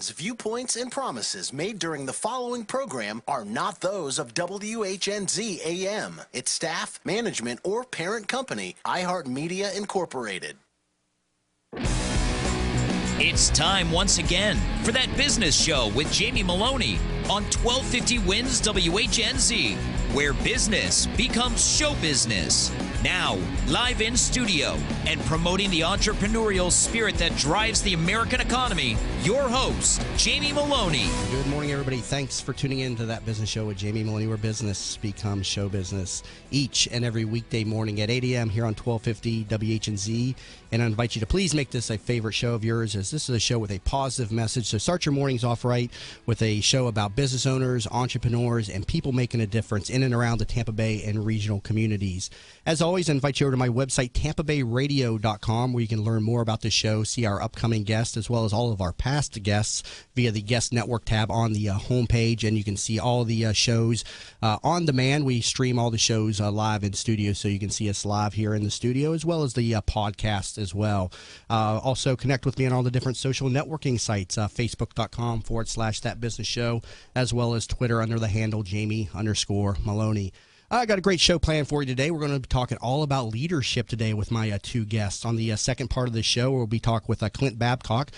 Viewpoints and promises made during the following program are not those of WHNZ AM, its staff, management, or parent company, iHeartMedia Incorporated. It's time once again for That Business Show with Jamie Meloni on 1250 Wins WHNZ, where business becomes show business. Now, live in studio and promoting the entrepreneurial spirit that drives the American economy, your host, Jamie Meloni. Good morning, everybody. Thanks for tuning in to That Business Show with Jamie Meloni, where business becomes show business, each and every weekday morning at 8 a.m. here on 1250 WHNZ. And I invite you to please make this a favorite show of yours, as this is a show with a positive message. So start your mornings off right with a show about business owners, entrepreneurs, and people making a difference in and around the Tampa Bay and regional communities. As always, I invite you over to my website, tampabayradio.com, where you can learn more about the show, see our upcoming guests, as well as all of our past guests via the Guest Network tab on the homepage. And you can see all the shows on demand. We stream all the shows live in studio, so you can see us live here in the studio, as well as the podcast as well. Also, connect with me on all the different social networking sites, facebook.com/That Business Show, as well as Twitter under the handle Jamie_Meloni. I got a great show planned for you today. We're going to be talking all about leadership today with my two guests. On the second part of the show, we'll be talking with Clint Babcock,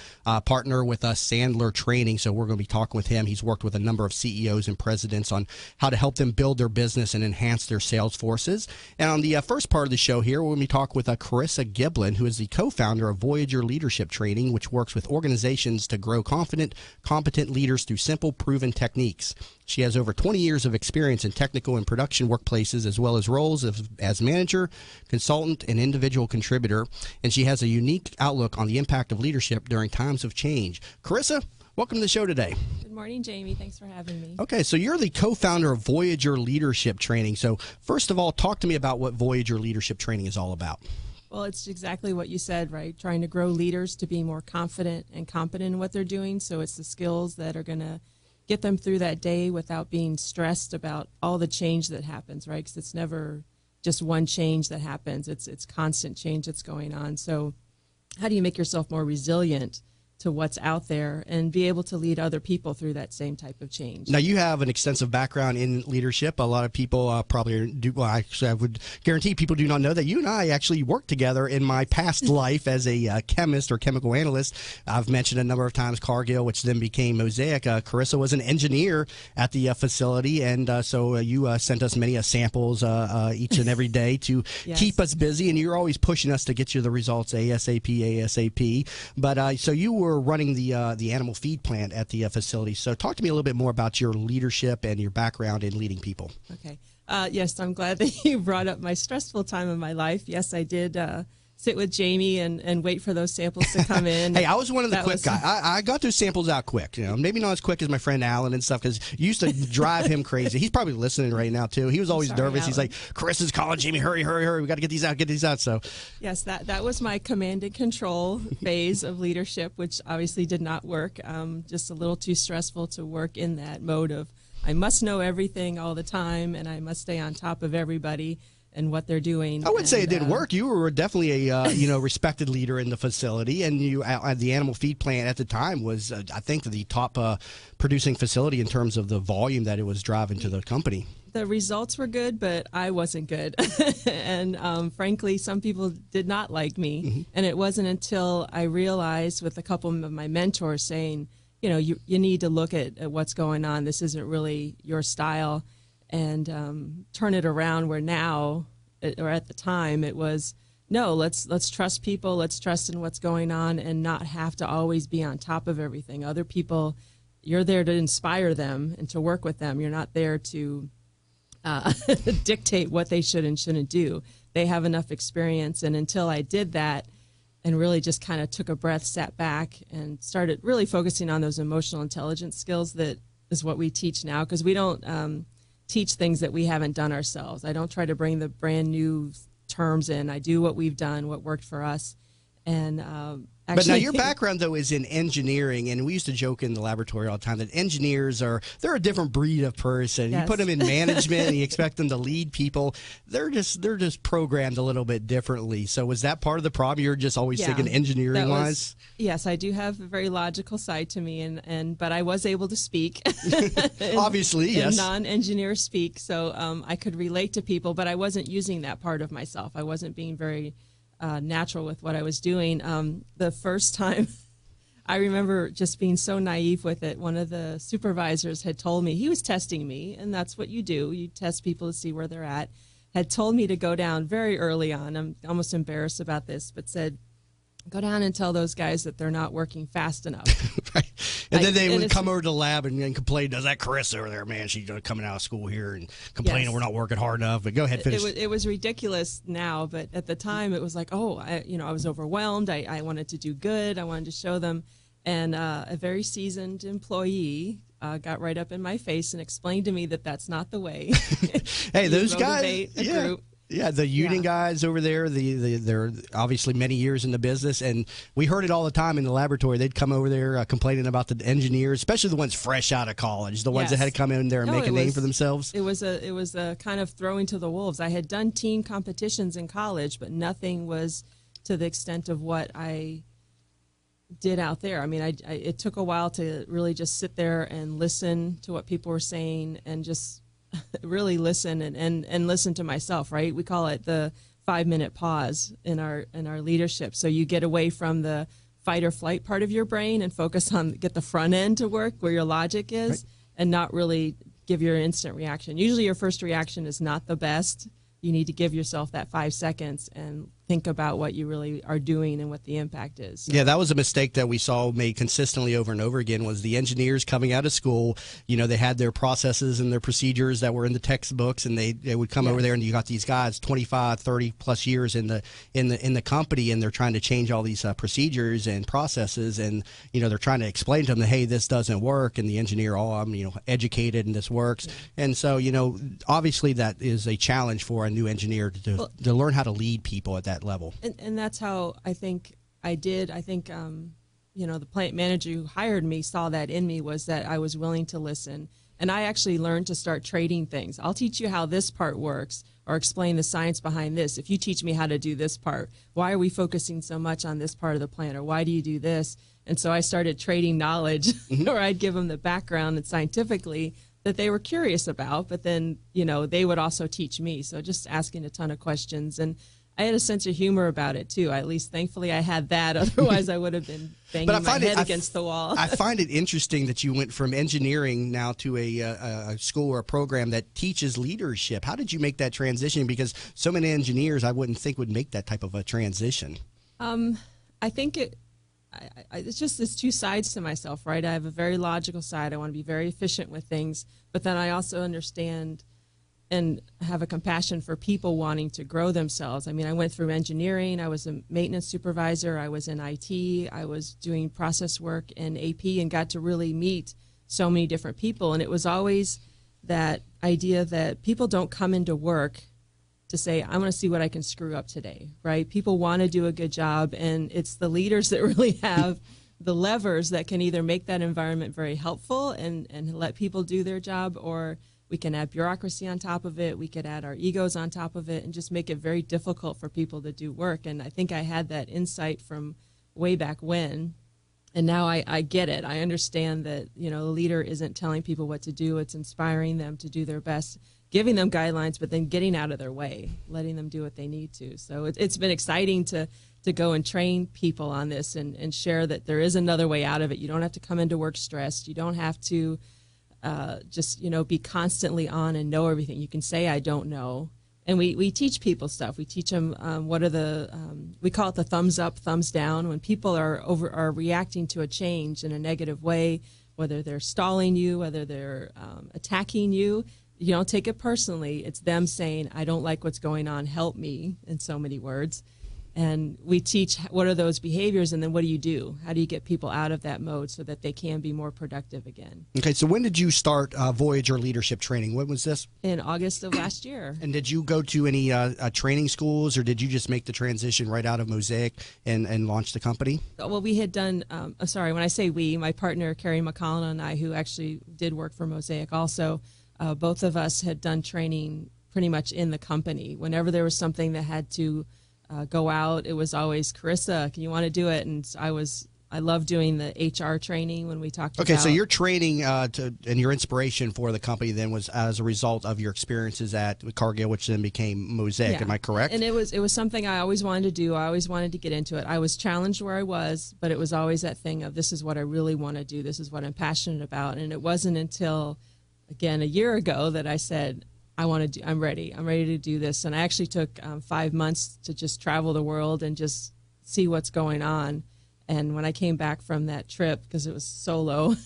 partner with Sandler Training. So we're going to be talking with him. He's worked with a number of CEOs and presidents on how to help them build their business and enhance their sales forces. And on the first part of the show here, we're going to be talking with Carissa Giblin, who is the co-founder of Voyager Leadership Training, which works with organizations to grow confident, competent leaders through simple, proven techniques. She has over 20 years of experience in technical and production workplaces, as well as roles as manager, consultant, and individual contributor. And she has a unique outlook on the impact of leadership during times of change. Carissa, welcome to the show today. Good morning, Jamie. Thanks for having me. Okay, so you're the co-founder of Voyager Leadership Training. So first of all, talk to me about what Voyager Leadership Training is all about. Well, it's exactly what you said, right? Trying to grow leaders to be more confident and competent in what they're doing. So it's the skills that are going to get them through that day without being stressed about all the change that happens, right? Because it's never just one change that happens. It's constant change that's going on. So how do you make yourself more resilient to what's out there and be able to lead other people through that same type of change? Now, you have an extensive background in leadership. A lot of people probably do. Well, actually, I would guarantee people do not know that you and I actually worked together in my past life as a chemist or chemical analyst. I've mentioned a number of times Cargill, which then became Mosaic. Carissa was an engineer at the facility, and so you sent us many samples each and every day to Yes. keep us busy, and you're always pushing us to get you the results ASAP. But so you were running the animal feed plant at the facility. So talk to me a little bit more about your leadership and your background in leading people. Okay. Yes, I'm glad that you brought up my stressful time in my life. Yes, I did sit with Jamie and wait for those samples to come in. Hey, I was one of the quick guys. I got those samples out quick. You know, maybe not as quick as my friend Alan and stuff, because you used to drive him crazy. He's probably listening right now too. He was always nervous. Alan. He's like, "Carissa's calling, Jamie, hurry! We got to get these out." So Yes, that was my command and control phase of leadership, which obviously did not work. Just a little too stressful to work in that mode of I must know everything all the time and I must stay on top of everybody and what they're doing. I wouldn't say it didn't work. You were definitely a respected leader in the facility, and you the animal feed plant at the time was I think the top producing facility in terms of the volume that it was driving to the company. The results were good, but I wasn't good. And frankly, some people did not like me. Mm-hmm. And it wasn't until I realized with a couple of my mentors saying, you know, you need to look at what's going on. This isn't really your style. And turn it around where now, or at the time, it was, no, let's trust people. Let's trust in what's going on and not have to always be on top of everything. Other people, you're there to inspire them and to work with them. You're not there to dictate what they should and shouldn't do. They have enough experience. And until I did that and really just kind of took a breath, sat back and started really focusing on those emotional intelligence skills, that is what we teach now, because we don't teach things that we haven't done ourselves. I don't try to bring the brand new terms in. I do what we've done, what worked for us. And But now actually. your background, though, is in engineering, and we used to joke in the laboratory all the time that engineers they're a different breed of person. Yes. You put them in management and you expect them to lead people. They're just programmed a little bit differently. So was that part of the problem? You're just always thinking engineering-wise? Yes, I do have a very logical side to me, but I was able to speak. Obviously, yes. Non-engineer speak, so I could relate to people, but I wasn't using that part of myself. I wasn't being very natural with what I was doing. The first time, I remember just being so naive with it. One of the supervisors had told me, he was testing me, and that's what you do. You test people to see where they're at. Had told me to go down very early on. I'm almost embarrassed about this, but said, go down and tell those guys that they're not working fast enough. Right. And then they would come over to the lab and complain, does that Chris over there, man, she's coming out of school here and complaining we're not working hard enough. But go ahead, finish. It was ridiculous now, but at the time it was like, I was overwhelmed. I wanted to do good. I wanted to show them. And a very seasoned employee got right up in my face and explained to me that that's not the way. Hey, those guys, group. Yeah, the union guys over there, they're obviously many years in the business, and we heard it all the time in the laboratory. They'd come over there complaining about the engineers, especially the ones fresh out of college, the ones that had to come in there and make a name for themselves. It was a kind of throwing to the wolves. I had done team competitions in college, but nothing was to the extent of what I did out there. I mean, it took a while to really just sit there and listen to what people were saying and just really listen and listen to myself, right? We call it the 5-minute pause in our leadership. So you get away from the fight or flight part of your brain and focus on get the front end to work where your logic is, right, and not really give your instant reaction. Usually your first reaction is not the best. You need to give yourself that 5 seconds and think about what you really are doing and what the impact is. So. Yeah, that was a mistake that we saw made consistently over and over again was the engineers coming out of school, they had their processes and their procedures that were in the textbooks, and they would come over there and you got these guys 25, 30 plus years in the company, and they're trying to change all these procedures and processes, and they're trying to explain to them that, hey, this doesn't work, and the engineer, I'm educated and this works. And so obviously that is a challenge for a new engineer to learn how to lead people at that level. And that's how I think I did. I think, the plant manager who hired me saw that in me, was that I was willing to listen. And I actually learned to start trading things. I'll teach you how this part works or explain the science behind this. If you teach me how to do this part, why are we focusing so much on this part of the plant, or why do you do this? And so I started trading knowledge, or I'd give them the background and scientifically that they were curious about, but then, they would also teach me. So just asking a ton of questions. And I had a sense of humor about it, too. At least, thankfully, I had that. Otherwise, I would have been banging my head against the wall. I find it interesting that you went from engineering now to a school or a program that teaches leadership. How did you make that transition? Because so many engineers, I wouldn't think, would make that type of a transition. I think it's just there's two sides to myself, right? I have a very logical side. I want to be very efficient with things, but then I also understand and have a compassion for people wanting to grow themselves. I mean, I went through engineering. I was a maintenance supervisor. I was in IT. I was doing process work in AP and got to really meet so many different people. And it was always that idea that people don't come into work to say, I'm going to see what I can screw up today, right? People want to do a good job, and it's the leaders that really have the levers that can either make that environment very helpful and let people do their job, or we can add bureaucracy on top of it. We could add our egos on top of it and just make it very difficult for people to do work. And I think I had that insight from way back when. And now I get it. I understand that, the leader isn't telling people what to do. It's inspiring them to do their best, giving them guidelines, but then getting out of their way, letting them do what they need to. So it's been exciting to go and train people on this and share that there is another way out of it. You don't have to come into work stressed. You don't have to just be constantly on and know everything. You can say, I don't know. And we teach people stuff. We teach them what are we call it the thumbs up, thumbs down. When people are reacting to a change in a negative way, whether they're stalling you, whether they're attacking you, you don't take it personally. It's them saying, I don't like what's going on, help me, in so many words. And we teach what are those behaviors, and then what do you do? How do you get people out of that mode so that they can be more productive again? Okay, so when did you start Voyager Leadership Training? When was this? In August of last year. And did you go to any training schools, or did you just make the transition right out of Mosaic and launch the company? Well, we had done, when I say we, my partner, Carrie McCollin, and I, who actually did work for Mosaic also, both of us had done training pretty much in the company. Whenever there was something that had to go out, it was always, Carissa, can you want to do it? And I love doing the HR training when we talked about. Okay, so your training and your inspiration for the company then was as a result of your experiences at Cargill, which then became Mosaic. Yeah. Am I correct? And it was something I always wanted to do. I always wanted to get into it. I was challenged where I was, but it was always that thing of, this is what I really want to do. This is what I'm passionate about. And it wasn't until, again, a year ago that I said, I'm ready to do this. And I actually took 5 months to just travel the world and just see what's going on. And when I came back from that trip, because it was solo,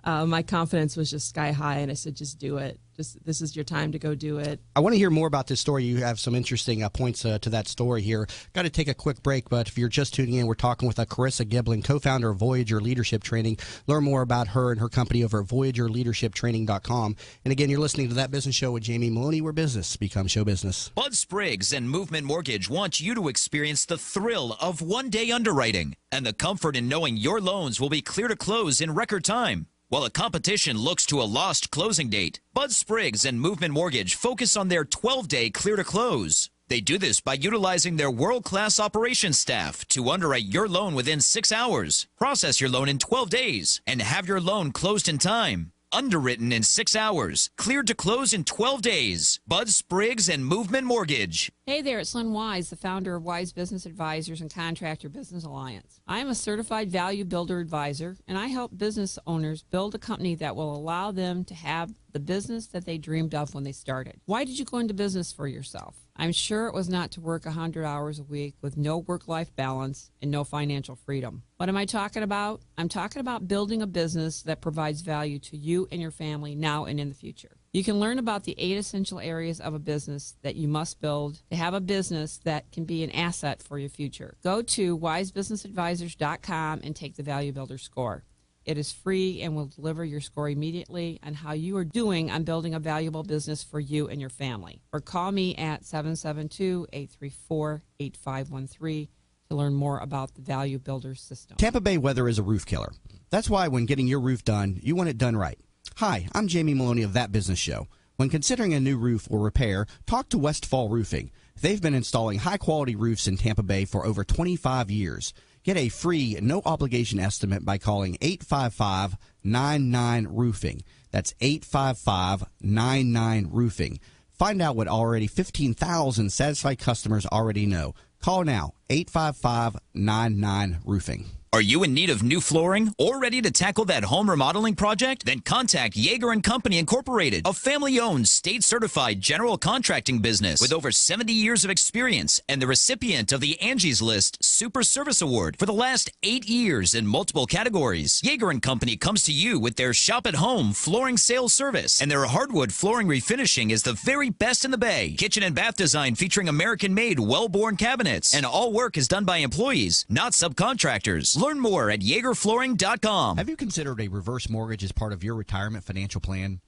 my confidence was just sky high. And I said, just do it. This is your time to go do it. I want to hear more about this story. You have some interesting points to that story here. Got to take a quick break, but if you're just tuning in, we're talking with Carissa Giblin, co-founder of Voyager Leadership Training. Learn more about her and her company over at VoyagerLeadershipTraining.com. And again, you're listening to That Business Show with Jamie Meloni, where business becomes show business. Bud Spriggs and Movement Mortgage want you to experience the thrill of one-day underwriting and the comfort in knowing your loans will be clear to close in record time. While the competition looks to a lost closing date, Bud Spriggs and Movement Mortgage focus on their 12-day clear to close. They do this by utilizing their world-class operations staff to underwrite your loan within 6 hours, process your loan in 12 days, and have your loan closed in time. Underwritten in 6 hours, cleared to close in 12 days. Bud Spriggs and Movement Mortgage. Hey there, it's Lynn Wise, the founder of Wise Business Advisors and Contractor Business Alliance. I am a certified value builder advisor, and I help business owners build a company that will allow them to have the business that they dreamed of when they started. Why did you go into business for yourself? I'm sure it was not to work 100 hours a week with no work-life balance and no financial freedom. What am I talking about? I'm talking about building a business that provides value to you and your family now and in the future. You can learn about the 8 essential areas of a business that you must build to have a business that can be an asset for your future. Go to wisebusinessadvisors.com and take the Value Builder score. It is free and will deliver your score immediately on how you are doing on building a valuable business for you and your family. Or call me at 772-834-8513 to learn more about the Value Builder system. Tampa Bay weather is a roof killer. That's why when getting your roof done, you want it done right. Hi, I'm Jamie Meloni of That Business Show. When considering a new roof or repair, talk to Westfall Roofing. They've been installing high-quality roofs in Tampa Bay for over 25 years. Get a free, no-obligation estimate by calling 855-99-ROOFING. That's 855-99-ROOFING. Find out what already 15,000 satisfied customers already know. Call now, 855-99-ROOFING. Are you in need of new flooring or ready to tackle that home remodeling project? Then contact Yeager & Company Incorporated, a family-owned, state-certified general contracting business with over 70 years of experience and the recipient of the Angie's List Super Service Award for the last 8 years in multiple categories. Yeager & Company comes to you with their shop-at-home flooring sales service, and their hardwood flooring refinishing is the very best in the Bay. Kitchen and bath design featuring American-made, well-born cabinets, and all work is done by employees, not subcontractors. Learn more at YeagerFlooring.com. Have you considered a reverse mortgage as part of your retirement financial plan?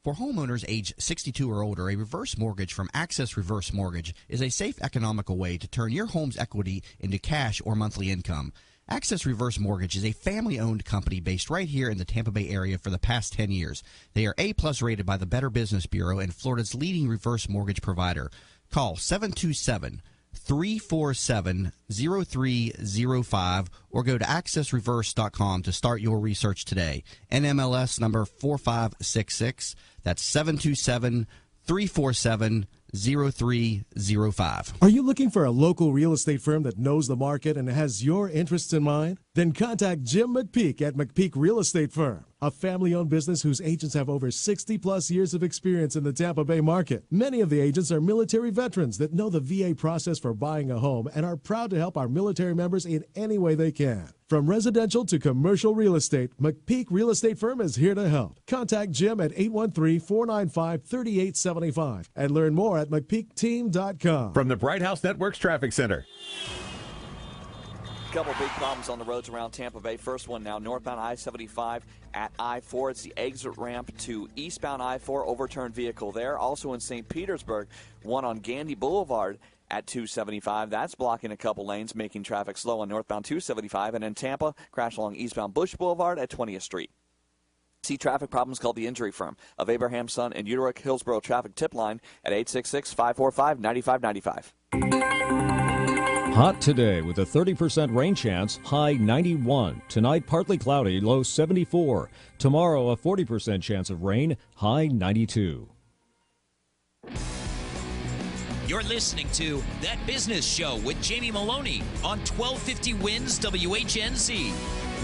For homeowners age 62 or older, a reverse mortgage from Access Reverse Mortgage is a safe, economical way to turn your home's equity into cash or monthly income. Access Reverse Mortgage is a family-owned company based right here in the Tampa Bay area for the past 10 years. They are A-plus rated by the Better Business Bureau and Florida's leading reverse mortgage provider. Call 727-347-0305 or go to accessreverse.com to start your research today. NMLS number 4566. That's 727-347-0305. Are you looking for a local real estate firm that knows the market and has your interests in mind? Then contact Jim McPeak at McPeak Real Estate Firm, a family-owned business whose agents have over 60-plus years of experience in the Tampa Bay market. Many of the agents are military veterans that know the VA process for buying a home and are proud to help our military members in any way they can. From residential to commercial real estate, McPeak Real Estate Firm is here to help. Contact Jim at 813-495-3875 and learn more at McPeakTeam.com. From the Bright House Networks Traffic Center. Couple big problems on the roads around Tampa Bay. First one now, northbound I-75 at I-4. It's the exit ramp to eastbound I-4, overturned vehicle there. Also in St. Petersburg, one on Gandy Boulevard at 275. That's blocking a couple lanes, making traffic slow on northbound 275. And in Tampa, crash along eastbound Bush Boulevard at 20th Street. See traffic problems, called the Injury Firm of Abraham Son and Uterick Hillsborough traffic tip line at 866-545-9595. Hot today with a 30% rain chance, high 91. Tonight, partly cloudy, low 74. Tomorrow, a 40% chance of rain, high 92. You're listening to That Business Show with Jamie Meloni on 1250 Wins WHNZ.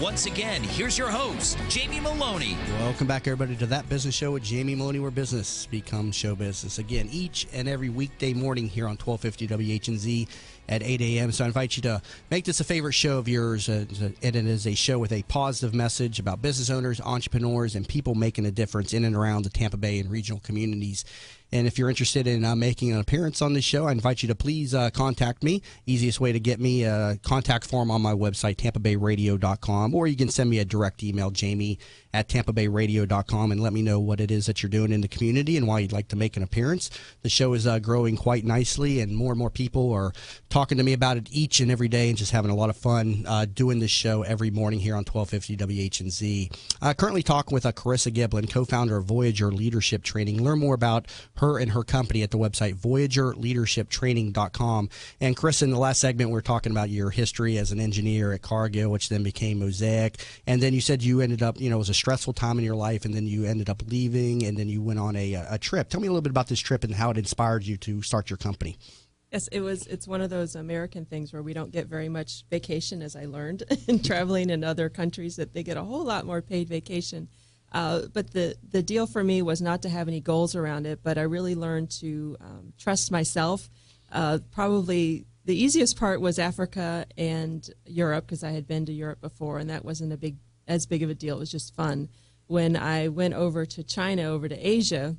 Once again, here's your host, Jamie Meloni. Welcome back, everybody, to That Business Show with Jamie Meloni, where business becomes show business. Again, each and every weekday morning here on 1250 WHNZ at 8 a.m. So I invite you to make this a favorite show of yours. And it is a show with a positive message about business owners, entrepreneurs, and people making a difference in and around the Tampa Bay and regional communities. And if you're interested in making an appearance on this show, I invite you to please contact me. Easiest way to get me, contact form on my website, tampabayradio.com, or you can send me a direct email, jamie@tampabayradio.com, and let me know what it is that you're doing in the community and why you'd like to make an appearance. The show is growing quite nicely, and more people are talking to me about it each and every day and just having a lot of fun doing this show every morning here on 1250 WHNZ. Currently talking with Carissa Giblin, co-founder of Voyager Leadership Training. Learn more about her and her company at the website voyagerleadershiptraining.com. And Chris, in the last segment, we were talking about your history as an engineer at Cargill, which then became Mosaic. And then you said you ended up, it was a stressful time in your life, and then you ended up leaving, and then you went on a trip. Tell me a little bit about this trip and how it inspired you to start your company. Yes, it's one of those American things where we don't get very much vacation, as I learned in traveling in other countries, that they get a whole lot more paid vacation. But the deal for me was not to have any goals around it, but I really learned to trust myself. Probably the easiest part was Africa and Europe, because I had been to Europe before, and that wasn't as big of a deal. It was just fun. When I went over to China, over to Asia,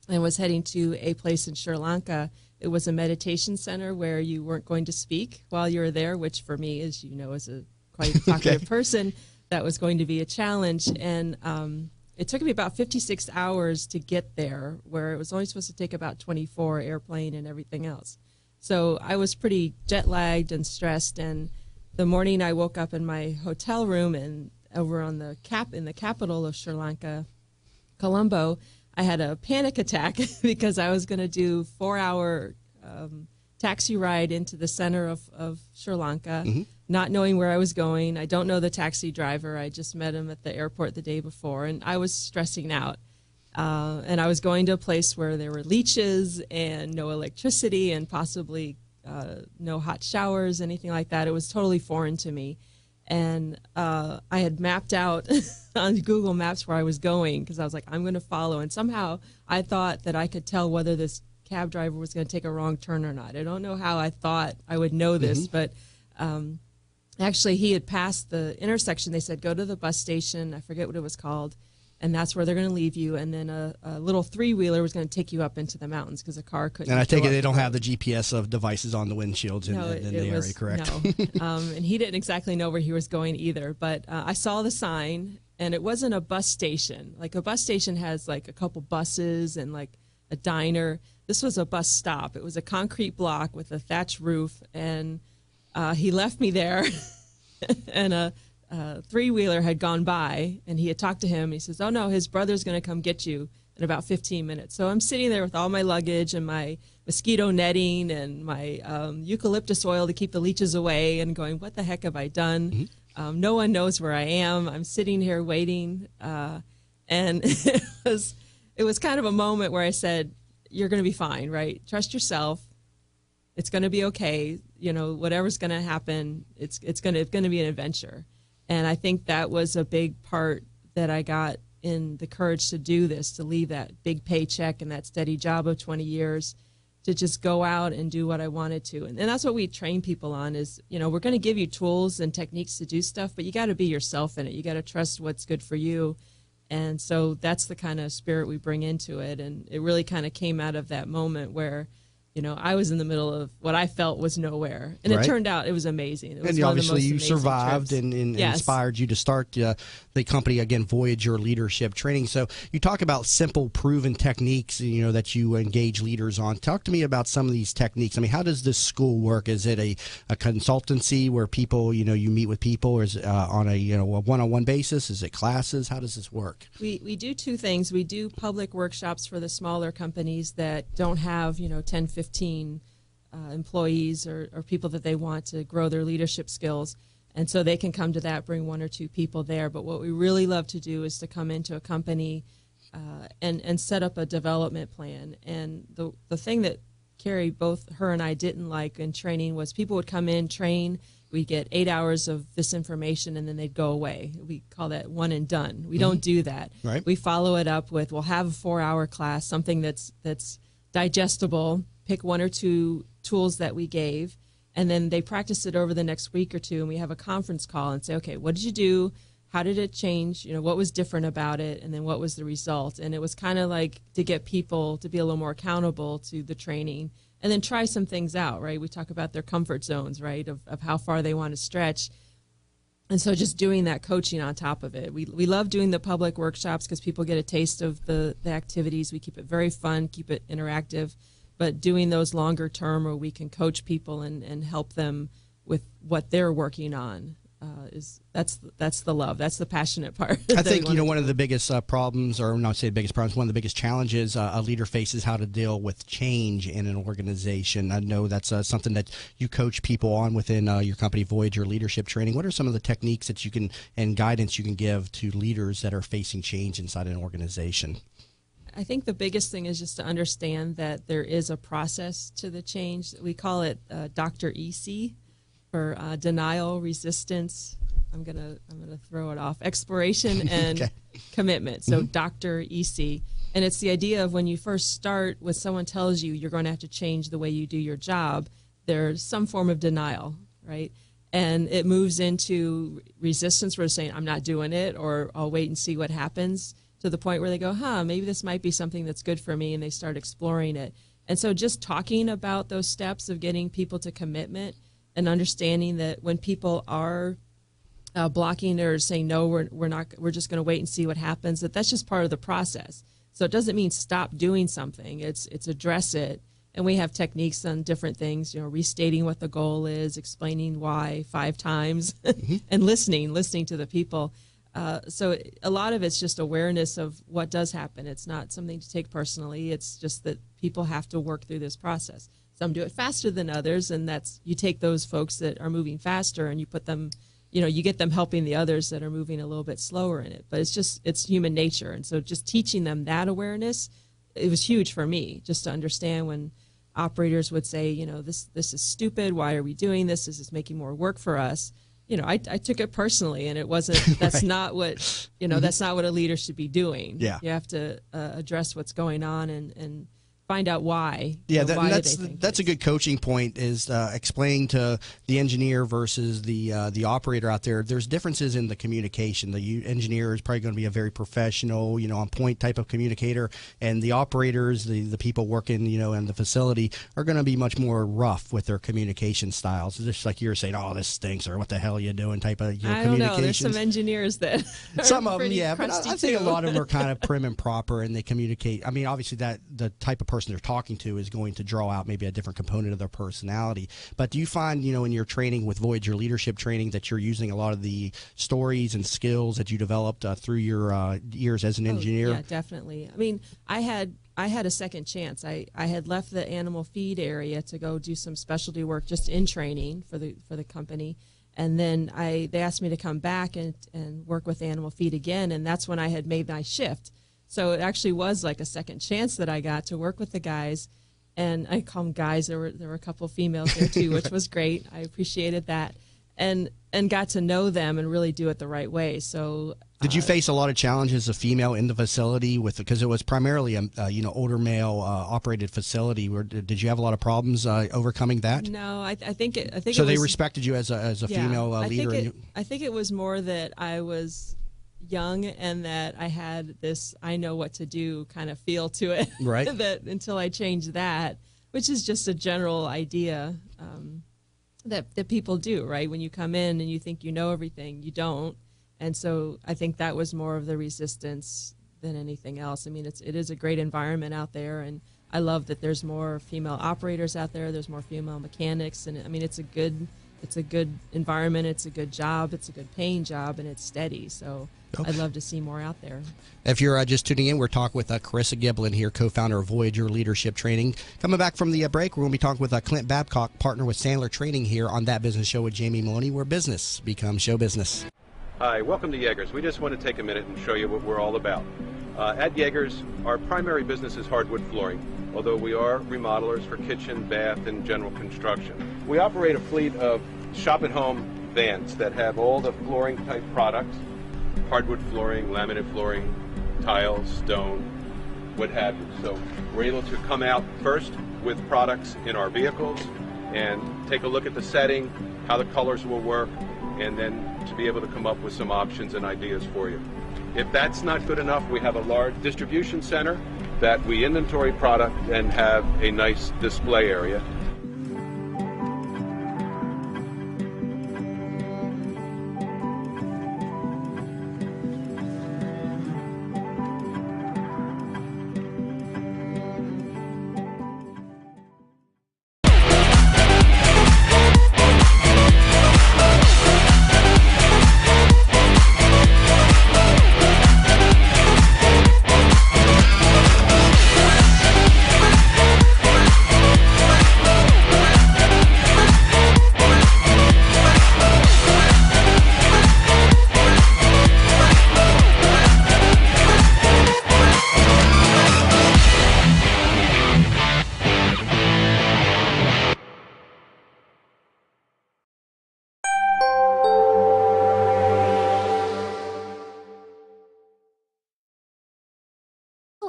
and was heading to a place in Sri Lanka, it was a meditation center where you weren't going to speak while you were there, which for me, as you know, as a quite talkative person, that was going to be a challenge. And it took me about 56 hours to get there, where it was only supposed to take about 24, airplane and everything else. So I was pretty jet lagged and stressed. And the morning I woke up in my hotel room and over on in the capital of Sri Lanka, Colombo, I had a panic attack because I was going to do 4-hour taxi ride into the center of Sri Lanka, not knowing where I was going. I don't know the taxi driver. I just met him at the airport the day before, and I was stressing out. And I was going to a place where there were leeches and no electricity and possibly no hot showers, anything like that. It was totally foreign to me. And I had mapped out on Google Maps where I was going, because I was like, I'm going to follow. And somehow I thought that I could tell whether this cab driver was going to take a wrong turn or not. I don't know how I thought I would know this, but actually he had passed the intersection. They said, go to the bus station. I forget what it was called. And that's where they're going to leave you. And then a little three-wheeler was going to take you up into the mountains because a car couldn't. And I take it they don't have the GPS of devices on the windshields in the area, correct? No. And he didn't exactly know where he was going either. But I saw the sign, and it wasn't a bus station. Like a bus station has like a couple buses and like a diner. This was a bus stop. It was a concrete block with a thatched roof. And he left me there, and a three-wheeler had gone by, and he had talked to him. He says, oh, no, his brother's going to come get you in about 15 minutes. So I'm sitting there with all my luggage and my mosquito netting and my eucalyptus oil to keep the leeches away, and going, what the heck have I done? No one knows where I am. I'm sitting here waiting. And it was kind of a moment where I said, you're going to be fine, right? Trust yourself. It's going to be okay. You know, whatever's going to happen, it's going to be an adventure. And I think that was a big part that I got in the courage to do this, to leave that big paycheck and that steady job of 20 years to just go out and do what I wanted to. And that's what we train people on is, we're going to give you tools and techniques to do stuff, but you got to be yourself in it. You got to trust what's good for you. And so that's the kind of spirit we bring into it. And it really kind of came out of that moment where, I was in the middle of what I felt was nowhere. And it turned out it was amazing. It was and one obviously of the most you amazing survived trips. and Yes. inspired you to start the company, again, Voyager Leadership Training. So you talk about simple, proven techniques, that you engage leaders on. Talk to me about some of these techniques. I mean, how does this school work? Is it a consultancy where people, you meet with people, or is it on a one-on-one basis? Is it classes? How does this work? We do two things. We do public workshops for the smaller companies that don't have, 10, 15 employees or people that they want to grow their leadership skills. And so they can come to that, bring one or two people there. But what we really love to do is to come into a company and set up a development plan. And the thing that Carrie, both her and I didn't like in training was people would come in, train, we get 8 hours of this information, and then they'd go away. We call that one and done. We don't do that. Right. We follow it up with, we'll have a 4-hour class, something that's digestible, pick one or two tools that we gave, and then they practice it over the next week or two, and we have a conference call and say, okay, what did you do? How did it change? What was different about it? And then what was the result? And it was kind of like to get people to be a little more accountable to the training and then try some things out, right? We talk about their comfort zones, right, of how far they want to stretch. And so just doing that coaching on top of it. We love doing the public workshops because people get a taste of the activities. We keep it very fun, keep it interactive. But doing those longer term where we can coach people and help them with what they're working on, that's the love. That's the passionate part. I think, one of the biggest problems, or not say the biggest problems, one of the biggest challenges a leader faces how to deal with change in an organization. I know that's something that you coach people on within your company, Voyager Leadership Training. What are some of the techniques that you can and guidance you can give to leaders that are facing change inside an organization? I think the biggest thing is just to understand that there is a process to the change. We call it Dr. EC for denial, resistance. I'm gonna throw it off. Exploration and commitment. So Dr. EC, and it's the idea of when you first start, when someone tells you you're going to have to change the way you do your job, there's some form of denial, right? And it moves into resistance, where they're saying I'm not doing it, or I'll wait and see what happens, to the point where they go, maybe this might be something that's good for me, and they start exploring it. And so just talking about those steps of getting people to commitment and understanding that when people are blocking or saying, no, we're just going to wait and see what happens, that's just part of the process. So it doesn't mean stop doing something. It's address it. And we have techniques on different things, restating what the goal is, explaining why 5 times, and listening to the people. So a lot of it's just awareness of what does happen. It's not something to take personally. It's just that people have to work through this process. Some do it faster than others, and you take those folks that are moving faster and you put them, you get them helping the others that are moving a little bit slower in it. But it's human nature. And so just teaching them that awareness, it was huge for me, just to understand when operators would say, this is stupid. Why are we doing this? This is making more work for us. I took it personally, and it wasn't. That's not what That's not what a leader should be doing. Yeah, you have to address what's going on and find out why. Yeah, that's a good coaching point, is explaining to the engineer versus the operator out there. There's differences in the communication. The engineer is probably going to be a very professional, on point type of communicator, and the operators, the people working, in the facility, are going to be much more rough with their communication styles. It's just like you're saying, "Oh, this stinks," or "What the hell are you doing?" type of I don't know. There's some engineers that some of them, yeah, but I think too. a lot of them are kind of prim and proper, and they communicate. I mean, obviously that the type of person they're talking to is going to draw out maybe a different component of their personality. But do you find, in your training with Voyager Leadership Training, that you're using a lot of the stories and skills that you developed through your years as an engineer? Yeah, definitely. I mean, I had a second chance. I had left the animal feed area to go do some specialty work just in training for the company. And then they asked me to come back and work with animal feed again, and that's when I had made my shift. So it actually was like a second chance that I got to work with the guys, and I call them guys. There were a couple of females there too, which was great. I appreciated that. and got to know them and really do it the right way. So did you face a lot of challenges as a female in the facility because it was primarily a older male operated facility? Did you have a lot of problems overcoming that? No, I think so. They was, respected you as a female leader. I think it was more that I was young and that I had this I know what to do kind of feel to it. Right. That until I changed that, which is just a general idea that people do, right? When you come in and you think you know everything, you don't. And so I think that was more of the resistance than anything else. I mean, it is a great environment out there, and I love that there's more female operators out there. There's more female mechanics, and I mean, it's a good environment. It's a good job. It's a good paying job, and it's steady. So I'd love to see more out there. If you're just tuning in, we're talking with Carissa Giblin here, co-founder of Voyager Leadership Training. Coming back from the break, we're going to be talking with Clint Babcock, partner with Sandler Training here on That Business Show with Jamie Maloney, where business becomes show business. Hi, welcome to Yeager's. We just want to take a minute and show you what we're all about. At Yeager's, our primary business is hardwood flooring, although we are remodelers for kitchen, bath, and general construction. We operate a fleet of shop-at-home vans that have all the flooring-type products, hardwood flooring, laminate flooring, tiles, stone, what have you. So we're able to come out first with products in our vehicles and take a look at the setting, how the colors will work, and then to be able to come up with some options and ideas for you. If that's not good enough, we have a large distribution center that we inventory product and have a nice display area.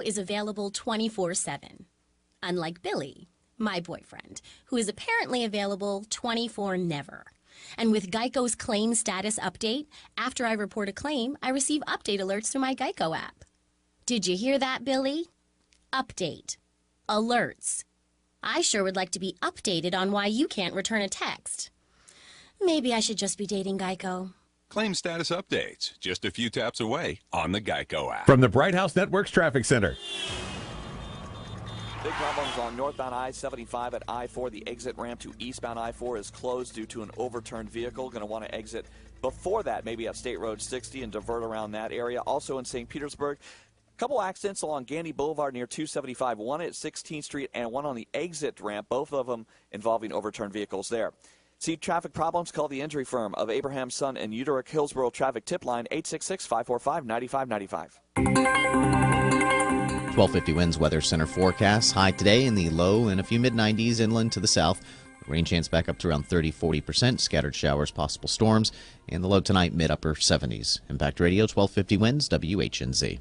Is available 24/7, unlike Billy, my boyfriend, who is apparently available 24/never. And with Geico's claim status update, after I report a claim, I receive update alerts through my Geico app. Did you hear that, Billy? Update. Alerts. I sure would like to be updated on why you can't return a text. Maybe I should just be dating Geico. Claim status updates, just a few taps away on the Geico app. From the Bright House Networks Traffic Center. Big problems on northbound I-75 at I-4. The exit ramp to eastbound I-4 is closed due to an overturned vehicle. Going to want to exit before that, maybe at State Road 60 and divert around that area. Also in St. Petersburg, a couple accidents along Gandy Boulevard near 275, one at 16th Street and one on the exit ramp, both of them involving overturned vehicles there. See traffic problems? Call the injury firm of Abraham Son and Uterick Hillsborough Traffic Tip Line 866-545-9595. 1250 winds weather center forecast. High today in the low and a few mid-90s inland to the south. Rain chance back up to around 30-40%. Scattered showers, possible storms. And the low tonight mid-upper 70s. Impact Radio 1250 winds, WHNZ.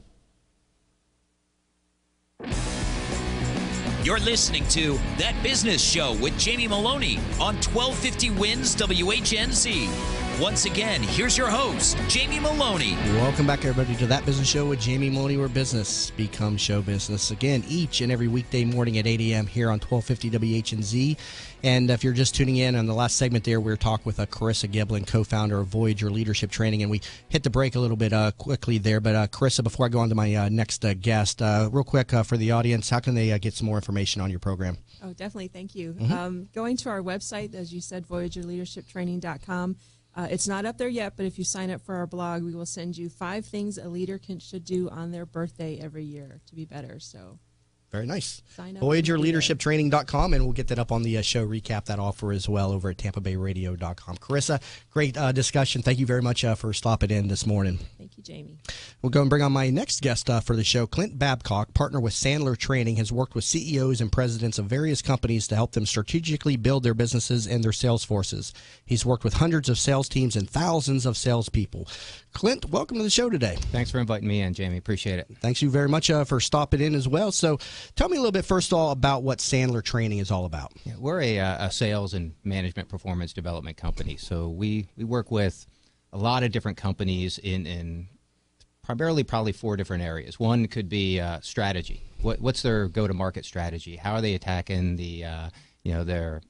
You're listening to That Business Show with Jamie Maloney on 1250 Winds WHNZ. Once again, here's your host, Jamie Maloney. Welcome back, everybody, to That Business Show with Jamie Maloney, where business becomes show business. Again, each and every weekday morning at 8 a.m. here on 1250 WHNZ. And if you're just tuning in on the last segment there, we were talking with Carissa Giblin, co-founder of Voyager Leadership Training, and we hit the break a little bit quickly there. But Carissa, before I go on to my next guest, real quick for the audience, how can they get some more information on your program? Oh, definitely. Thank you. Mm-hmm. Going to our website, as you said, VoyagerLeadershipTraining.com. It's not up there yet, but if you sign up for our blog, we will send you 5 things a leader should do on their birthday every year to be better. So Very nice. Sign up. VoyagerLeadershipTraining.com, and we'll get that up on the show recap, that offer as well, over at TampaBayRadio.com. Carissa, great discussion. Thank you very much for stopping in this morning. Thank you, Jamie. We'll go and bring on my next guest for the show. Clint Babcock, partner with Sandler Training, has worked with CEOs and presidents of various companies to help them strategically build their businesses and their sales forces. He's worked with hundreds of sales teams and thousands of salespeople. Clint, welcome to the show today. Thanks for inviting me in, Jamie. Appreciate it. Thanks you very much for stopping in as well. So tell me a little bit, first of all, about what Sandler Training is all about. Yeah, we're a sales and management performance development company. So we work with a lot of different companies in primarily probably 4 different areas. One could be strategy. What's their go-to-market strategy? How are they attacking the their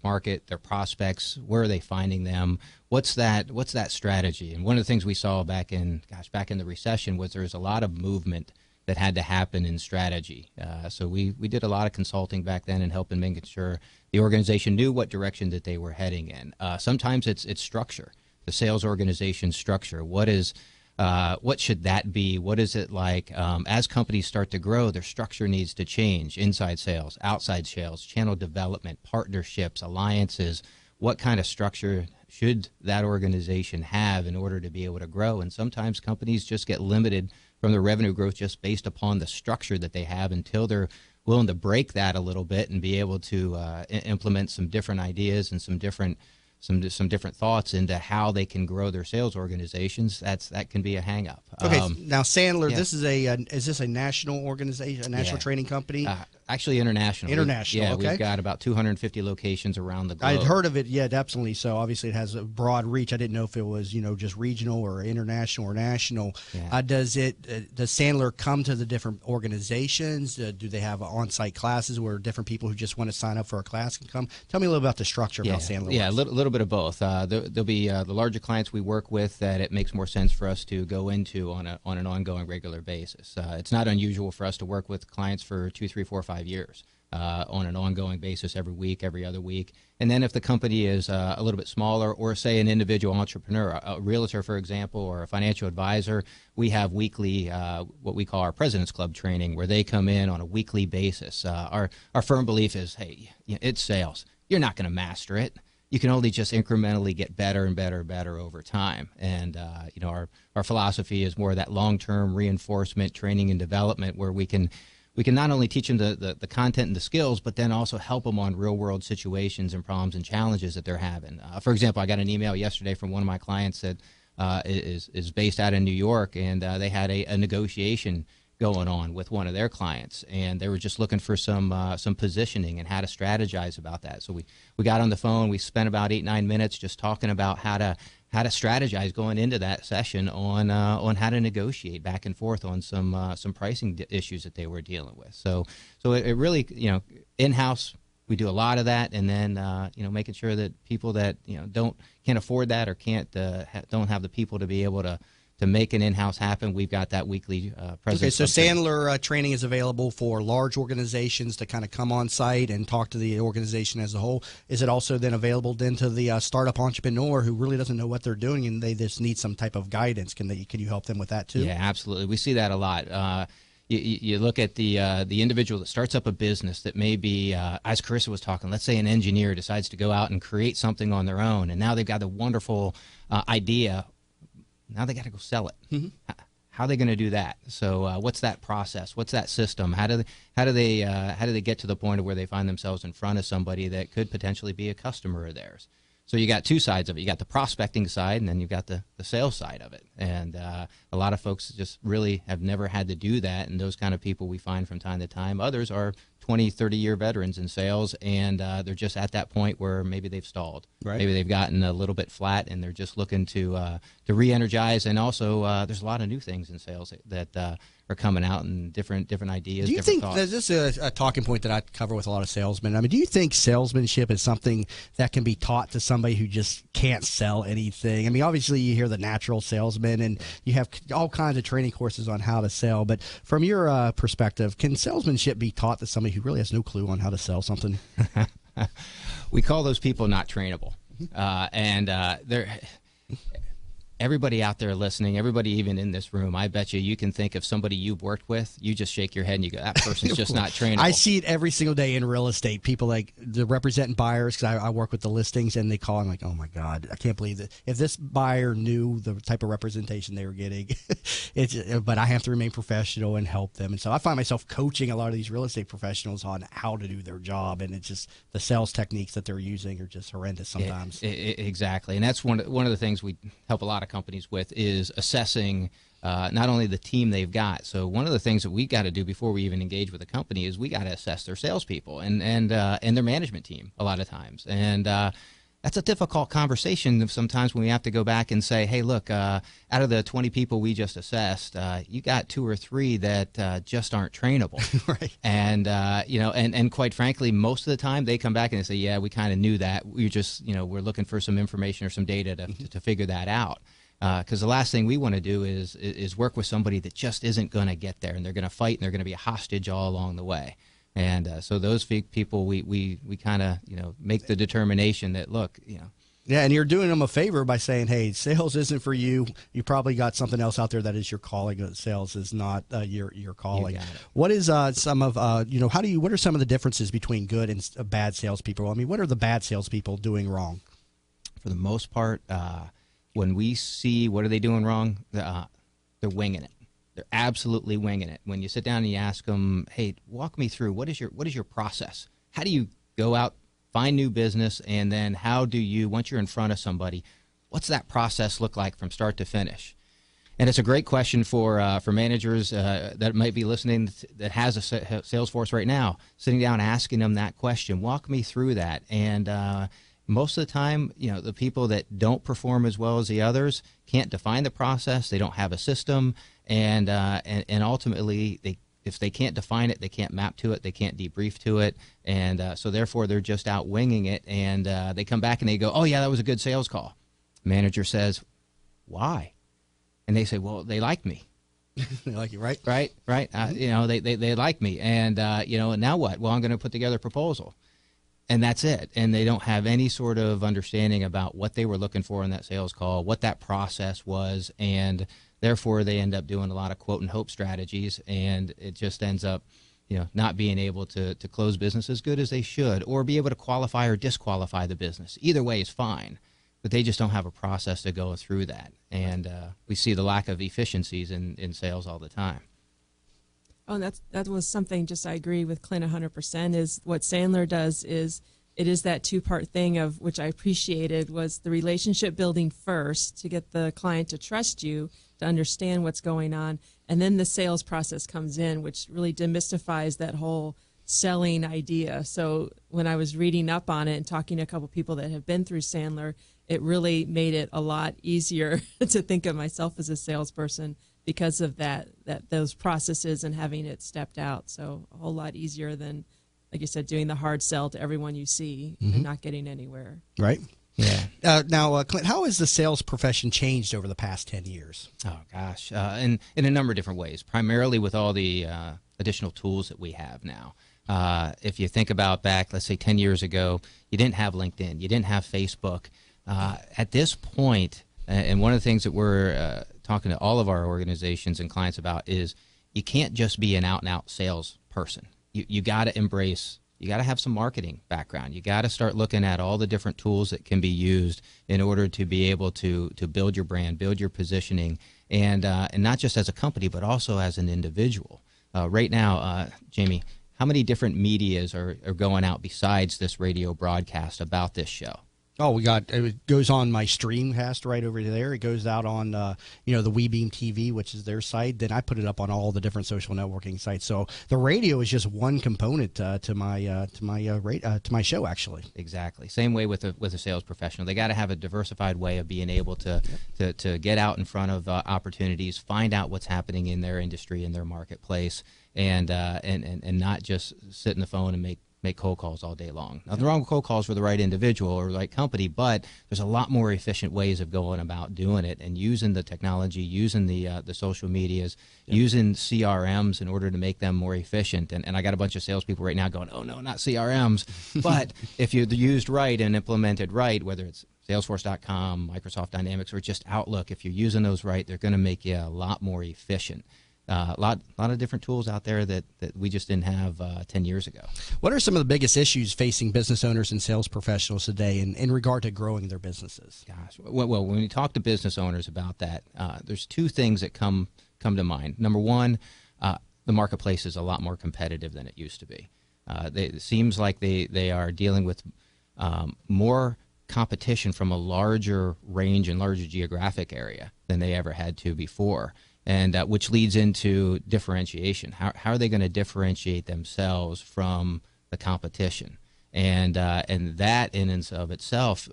market, their prospects? Where are they finding them? What's that strategy? And one of the things we saw back in the recession was there was a lot of movement that had to happen in strategy. So we did a lot of consulting back then and helping making sure the organization knew what direction that they were heading in. Sometimes it's structure, the sales organization structure. What should that be? What is it like? As companies start to grow, their structure needs to change. Inside sales, outside sales, channel development, partnerships, alliances. What kind of structure should that organization have in order to be able to grow? And sometimes companies just get limited from the revenue growth just based upon the structure that they have until they're willing to break that a little bit and be able to implement some different ideas and some different thoughts into how they can grow their sales organizations. That can be a hang up. Okay, now Sandler, yeah. is this a national organization, a national training company? Actually international. International, okay. We've got about 250 locations around the globe. I'd heard of it, yeah, definitely. So obviously it has a broad reach. I didn't know if it was, just regional or international or national. Yeah. Does Sandler come to the different organizations? Do they have on-site classes where different people who just want to sign up for a class can come? Tell me a little about the structure of how Sandler works. Yeah, a little bit of both. There'll be the larger clients we work with that it makes more sense for us to go into on an ongoing, regular basis. It's not unusual for us to work with clients for 2, 3, 4, 5 years on an ongoing basis, every week, every other week. And then if the company is a little bit smaller, or say an individual entrepreneur, a realtor, for example, or a financial advisor, we have weekly what we call our President's Club training, where they come in on a weekly basis. Our firm belief is, hey, it's sales. You're not going to master it. You can only just incrementally get better and better and better over time. And our philosophy is more of that long-term reinforcement, training and development, where we can not only teach them the content and the skills, but then also help them on real-world situations and problems and challenges that they're having. For example, I got an email yesterday from one of my clients that is based out in New York, and they had a negotiation going on with one of their clients, and they were just looking for some positioning and how to strategize about that. So we got on the phone. We spent about 8-9 minutes just talking about how to strategize going into that session on how to negotiate back and forth on some pricing issues that they were dealing with. So it really, in-house, we do a lot of that, and then making sure that people that can't afford that or don't have the people to be able to make an in-house happen, we've got that weekly Okay, so Sandler training is available for large organizations to kind of come on site and talk to the organization as a whole. Is it also then available then to the startup entrepreneur who really doesn't know what they're doing and they just need some type of guidance? Can you help them with that too? Yeah, absolutely. We see that a lot. You look at the individual that starts up a business that may be, as Carissa was talking, let's say an engineer decides to go out and create something on their own, and now they've got a wonderful idea. Now they got to go sell it. Mm-hmm. How are they going to do that? So what's that process? What's that system? How do they get to the point of where they find themselves in front of somebody that could potentially be a customer of theirs? So you got two sides of it. You got the prospecting side, and then you've got the sales side of it. And a lot of folks just really have never had to do that, and those kind of people we find from time to time. Others are 20, 30-year veterans in sales, and they're just at that point where maybe they've stalled. Right. Maybe they've gotten a little bit flat, and they're just looking to re-energize. And also, there's a lot of new things in sales that are coming out, and different ideas. Do you think this is a talking point that I cover with a lot of salesmen? I mean, do you think salesmanship is something that can be taught to somebody who just can't sell anything? I mean, obviously you hear the natural salesman, and you have all kinds of training courses on how to sell. But from your perspective, can salesmanship be taught to somebody who really has no clue on how to sell something? We call those people not trainable, and they're. everybody out there listening, everybody even in this room, I bet you can think of somebody you've worked with, you just shake your head and you go, that person's just not trainable. I see it every single day in real estate. People like the representing buyers, because I work with the listings, and they call and like, oh my God, I can't believe that. If this buyer knew the type of representation they were getting, but I have to remain professional and help them. And so I find myself coaching a lot of these real estate professionals on how to do their job, and it's just the sales techniques that they're using are just horrendous sometimes. Exactly, and that's one of the things we help a lot of companies with is assessing not only the team they've got. So one of the things that we got to do before we even engage with a company is we got to assess their salespeople and their management team a lot of times. And that's a difficult conversation sometimes when we have to go back and say, hey, look, out of the 20 people we just assessed, you got 2 or 3 that just aren't trainable. Right. And, and quite frankly, most of the time they come back and they say, yeah, we kind of knew that. We just, we're looking for some information or some data to figure that out. Because the last thing we want to do is work with somebody that just isn't going to get there, and they're going to fight, and they're going to be a hostage all along the way. And so those people, we kind of make the determination that, look, Yeah, and you're doing them a favor by saying, hey, sales isn't for you. You probably got something else out there that is your calling. Sales is not your calling. You got it. What is some of what are some of the differences between good and bad salespeople? I mean, what are the bad salespeople doing wrong? For the most part, when we see what are they doing wrong, they're winging it. They're absolutely winging it. When you sit down and you ask them, hey, walk me through, what is your process? How do you go out, find new business, and then how do you, once you're in front of somebody, what's that process look like from start to finish? And it's a great question for managers that might be listening that has a sales force right now, sitting down and asking them that question. Walk me through that. And most of the time, the people that don't perform as well as the others can't define the process. They don't have a system, and ultimately, if they can't define it, they can't map to it, they can't debrief to it, and so therefore they're just out winging it. And they come back and they go, "Oh yeah, that was a good sales call." Manager says, "Why?" And they say, "Well, they like me." They like you, right? Right. They like me, and and now what? Well, I'm going to put together a proposal. And that's it. And they don't have any sort of understanding about what they were looking for in that sales call, what that process was, and therefore they end up doing a lot of quote and hope strategies, and it just ends up, not being able to close business as good as they should, or be able to qualify or disqualify the business. Either way is fine, but they just don't have a process to go through that. And we see the lack of efficiencies in sales all the time. Oh, and that was something, just I agree with Clint 100%, is what Sandler does is it is that two-part thing of which I appreciated was the relationship building first to get the client to trust you, to understand what's going on, and then the sales process comes in, which really demystifies that whole selling idea. So when I was reading up on it and talking to a couple people that have been through Sandler, it really made it a lot easier to think of myself as a salesperson because of those processes and having it stepped out. So a whole lot easier than, like you said, doing the hard sell to everyone you see and not getting anywhere. Right. Yeah. Now, Clint, how has the sales profession changed over the past 10 years? Oh, gosh. In a number of different ways, primarily with all the additional tools that we have now. If you think about back, let's say 10 years ago, you didn't have LinkedIn, you didn't have Facebook. At this point, and one of the things that we're talking to all of our organizations and clients about is you can't just be an out-and-out sales person. You got to embrace, you got to have some marketing background. You got to start looking at all the different tools that can be used in order to be able to build your brand, build your positioning, and not just as a company, but also as an individual. Right now, Jamie, how many different medias are going out besides this radio broadcast about this show? Oh, it goes on my Streamcast right over there. It goes out on the WeBeam TV, which is their site. Then I put it up on all the different social networking sites. So the radio is just one component to my show, actually. Exactly. Same way with a sales professional. They got to have a diversified way of being able to get out in front of opportunities, find out what's happening in their industry, in their marketplace, and not just sit in the phone and make cold calls all day long. Nothing wrong with cold calls for the right individual or the right company, but there's a lot more efficient ways of going about doing it and using the technology, using the social medias, using CRMs in order to make them more efficient. And I got a bunch of salespeople right now going, oh no, not CRMs. But if you're used right and implemented right, whether it's Salesforce.com, Microsoft Dynamics, or just Outlook. If you're using those right, they're going to make you a lot more efficient. A lot of different tools out there that we just didn't have 10 years ago. What are some of the biggest issues facing business owners and sales professionals today in regard to growing their businesses? Gosh, well, when we talk to business owners about that, there's two things that come to mind. Number one, the marketplace is a lot more competitive than it used to be. It seems like they are dealing with more competition from a larger range and larger geographic area than they ever had to before. And which leads into differentiation. How are they going to differentiate themselves from the competition? And that in and of itself,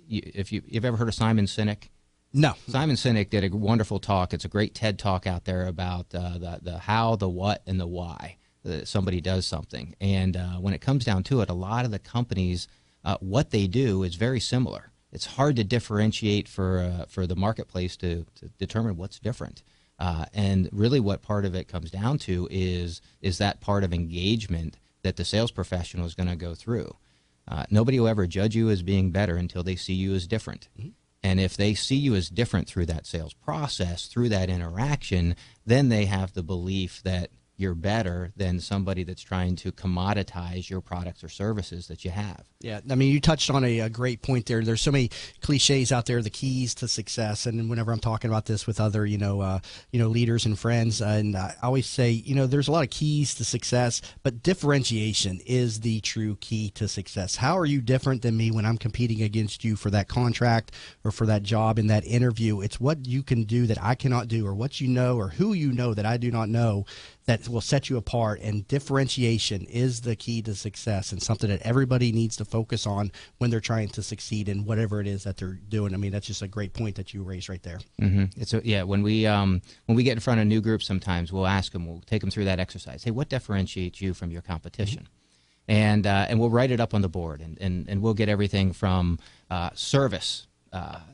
if you've ever heard of Simon Sinek? No. Simon Sinek did a wonderful talk. It's a great TED talk out there about the how, the what, and the why somebody does something. And when it comes down to it, a lot of the companies, what they do is very similar. It's hard to differentiate for the marketplace to determine what's different. And really what part of it comes down to is that part of engagement that the sales professional is going to go through. Nobody will ever judge you as being better until they see you as different. Mm-hmm. And if they see you as different through that sales process, through that interaction, then they have the belief that you're better than somebody that's trying to commoditize your products or services that you have. Yeah, I mean, you touched on a great point there. There's so many cliches out there, the keys to success. And whenever I'm talking about this with other, leaders and friends, and I always say, there's a lot of keys to success, but differentiation is the true key to success. How are you different than me when I'm competing against you for that contract or for that job in that interview? It's what you can do that I cannot do, or what you know, or who you know that I do not know, that will set you apart. And differentiation is the key to success, and something that everybody needs to focus on when they're trying to succeed in whatever it is that they're doing. I mean, that's just a great point that you raised right there. Mm-hmm. When we get in front of new groups, sometimes we'll ask them, we'll take them through that exercise. Hey, what differentiates you from your competition? Mm-hmm. And we'll write it up on the board, and we'll get everything from service.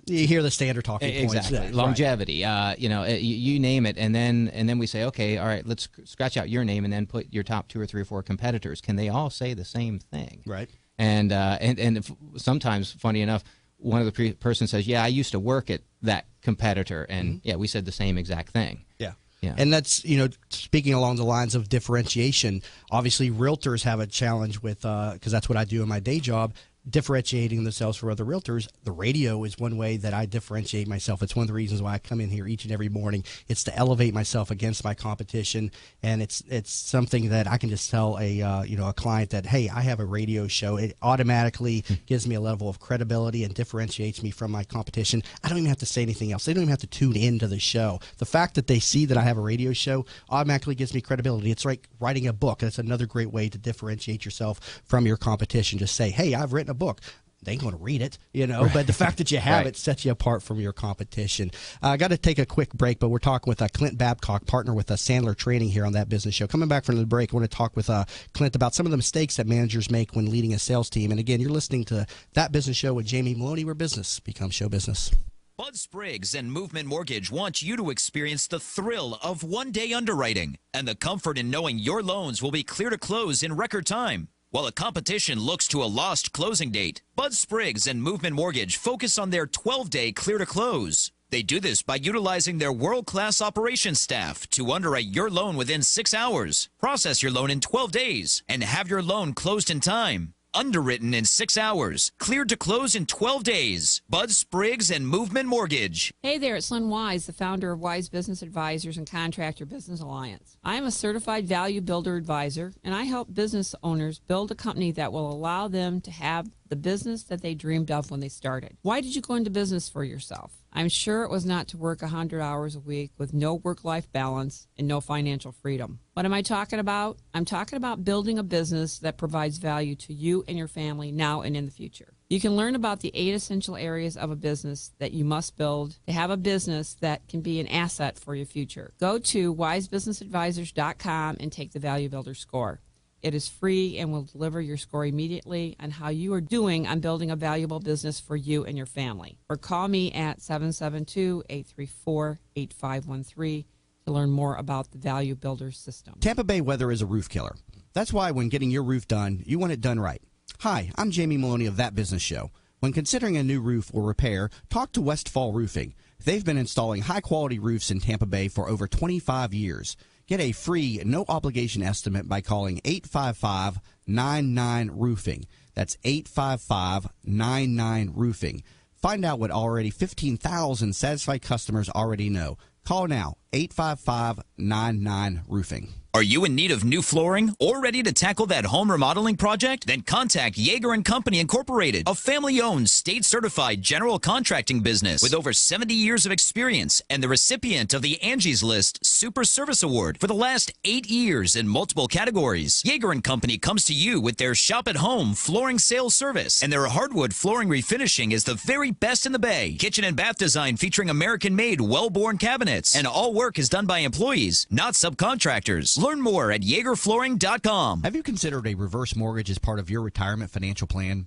You hear the standard talking points. Exactly. Longevity, right. You name it, and then we say, okay, all right, let's scratch out your name and then put your top 2 or 3 or 4 competitors. Can they all say the same thing? Right. And sometimes, funny enough, one of the person says, yeah, I used to work at that competitor, and yeah, we said the same exact thing. Yeah. Yeah. And that's, speaking along the lines of differentiation, obviously realtors have a challenge with, because that's what I do in my day job, differentiating themselves from other realtors. The radio is one way that I differentiate myself. It's one of the reasons why I come in here each and every morning. It's to elevate myself against my competition, and it's something that I can just tell a client that, hey, I have a radio show. It automatically gives me a level of credibility and differentiates me from my competition. I don't even have to say anything else. They don't even have to tune into the show. The fact that they see that I have a radio show automatically gives me credibility. It's like writing a book. That's another great way to differentiate yourself from your competition. Just say, hey, I've written a book. They ain't going to read it, but the fact that you have right. it sets you apart from your competition. I got to take a quick break, but we're talking with Clint Babcock, partner with Sandler Training here on That Business Show. Coming back from the break, I want to talk with Clint about some of the mistakes that managers make when leading a sales team. And again, you're listening to That Business Show with Jamie Meloni, where business becomes show business. Bud Spriggs and Movement Mortgage want you to experience the thrill of one-day underwriting and the comfort in knowing your loans will be clear to close in record time. While the competition looks to a lost closing date, Bud Spriggs and Movement Mortgage focus on their 12-day clear to close. They do this by utilizing their world-class operations staff to underwrite your loan within 6 hours, process your loan in 12 days, and have your loan closed in time. Underwritten in 6 hours, cleared to close in 12 days. Bud Spriggs and Movement Mortgage. Hey there, it's Lynn Wise, the founder of Wise Business Advisors and Contractor Business Alliance. I am a certified value builder advisor, and I help business owners build a company that will allow them to have the business that they dreamed of when they started. Why did you go into business for yourself? I'm sure it was not to work 100 hours a week with no work-life balance and no financial freedom. What am I talking about? I'm talking about building a business that provides value to you and your family now and in the future. You can learn about the 8 essential areas of a business that you must build to have a business that can be an asset for your future. Go to wisebusinessadvisors.com and take the Value Builder score. It is free and will deliver your score immediately on how you are doing on building a valuable business for you and your family. Or call me at 772-834-8513 to learn more about the Value Builder system. Tampa Bay weather is a roof killer. That's why when getting your roof done, you want it done right. Hi, I'm Jamie Meloni of That Business Show. When considering a new roof or repair, talk to Westfall Roofing. They've been installing high-quality roofs in Tampa Bay for over 25 years. Get a free, no-obligation estimate by calling 855-99-ROOFING. That's 855-99-ROOFING. Find out what already 15,000 satisfied customers already know. Call now, 855-99-ROOFING. Are you in need of new flooring or ready to tackle that home remodeling project? Then contact Yeager & Company Incorporated, a family-owned, state-certified general contracting business with over 70 years of experience and the recipient of the Angie's List Super Service Award for the last 8 years in multiple categories. Yeager & Company comes to you with their shop-at-home flooring sales service, and their hardwood flooring refinishing is the very best in the Bay. Kitchen and bath design featuring American-made, well-born cabinets, and all work is done by employees, not subcontractors. Learn more at YeagerFlooring.com. Have you considered a reverse mortgage as part of your retirement financial plan?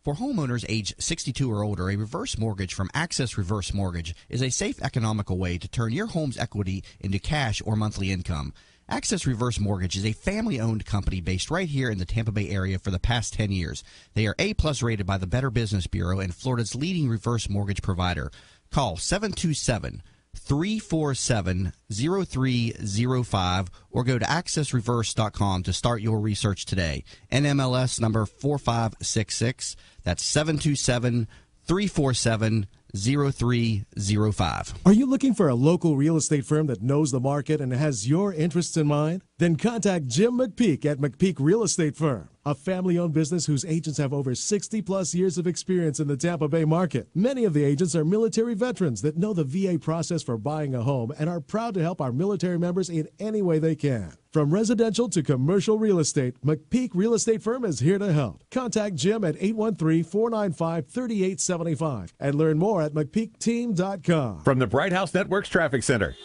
For homeowners age 62 or older, a reverse mortgage from Access Reverse Mortgage is a safe, economical way to turn your home's equity into cash or monthly income. Access Reverse Mortgage is a family-owned company based right here in the Tampa Bay area for the past 10 years. They are A-plus rated by the Better Business Bureau and Florida's leading reverse mortgage provider. Call 727-347-0305 or go to accessreverse.com to start your research today. NMLS number 4566. That's 727-347-0305. Are you looking for a local real estate firm that knows the market and has your interests in mind? Then contact Jim McPeak at McPeak Real Estate Firm, a family-owned business whose agents have over 60-plus years of experience in the Tampa Bay market. Many of the agents are military veterans that know the VA process for buying a home and are proud to help our military members in any way they can. From residential to commercial real estate, McPeak Real Estate Firm is here to help. Contact Jim at 813-495-3875 and learn more at McPeakTeam.com. From the Bright House Networks Traffic Center.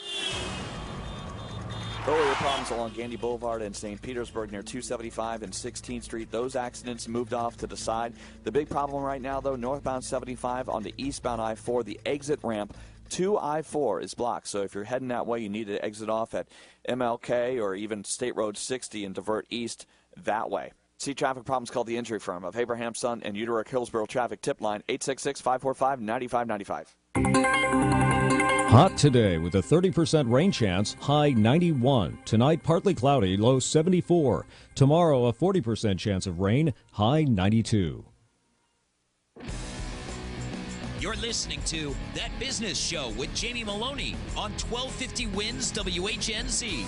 Earlier problems along Gandy Boulevard in St. Petersburg near 275 and 16th Street. Those accidents moved off to the side. The big problem right now, though, northbound 75 on the eastbound I-4, the exit ramp to I-4 is blocked. So if you're heading that way, you need to exit off at MLK or even State Road 60 and divert east that way. See traffic problems, called the Injury Firm of Abraham Son and Uterick Hillsborough Traffic Tip Line 866-545-9595. Hot today with a 30% rain chance, high 91. Tonight, partly cloudy, low 74. Tomorrow, a 40% chance of rain, high 92. You're listening to That Business Show with Jamie Meloni on 1250 Wins WHNZ.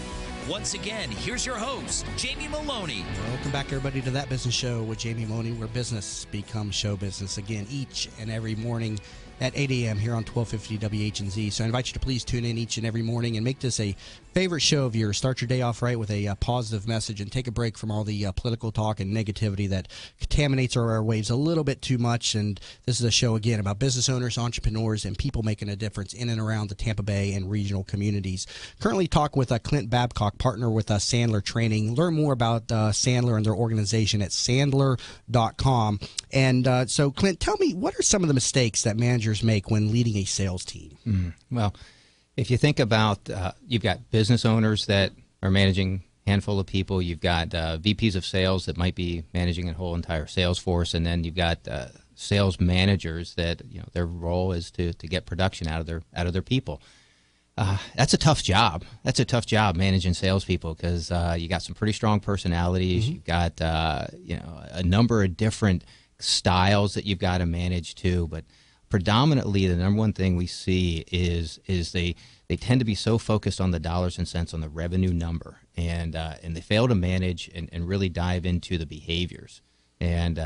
Once again, here's your host, Jamie Meloni. Welcome back, everybody, to That Business Show with Jamie Meloni, where business becomes show business. Again, each and every morning at 8 a.m. here on 1250 WHNZ. So I invite you to please tune in each and every morning and make this a favorite show of yours. Start your day off right with a positive message and take a break from all the political talk and negativity that contaminates our airwaves a little bit too much. And this is a show, again, about business owners, entrepreneurs, and people making a difference in and around the Tampa Bay and regional communities. Currently talk with Clint Babcock, partner with Sandler Training. Learn more about Sandler and their organization at sandler.com. And so, Clint, tell me, what are some of the mistakes that managers make when leading a sales team? Well, if you think about, you've got business owners that are managing a handful of people, you've got VPs of sales that might be managing a whole entire sales force, and then you've got sales managers that, you know, their role is to get production out of their people. That's a tough job. That's a tough job, managing salespeople, because you got some pretty strong personalities. Mm-hmm. You've got a number of different styles that you've got to manage too. But predominantly, the number one thing we see is they tend to be so focused on the dollars and cents, on the revenue number, and they fail to manage and really dive into the behaviors. And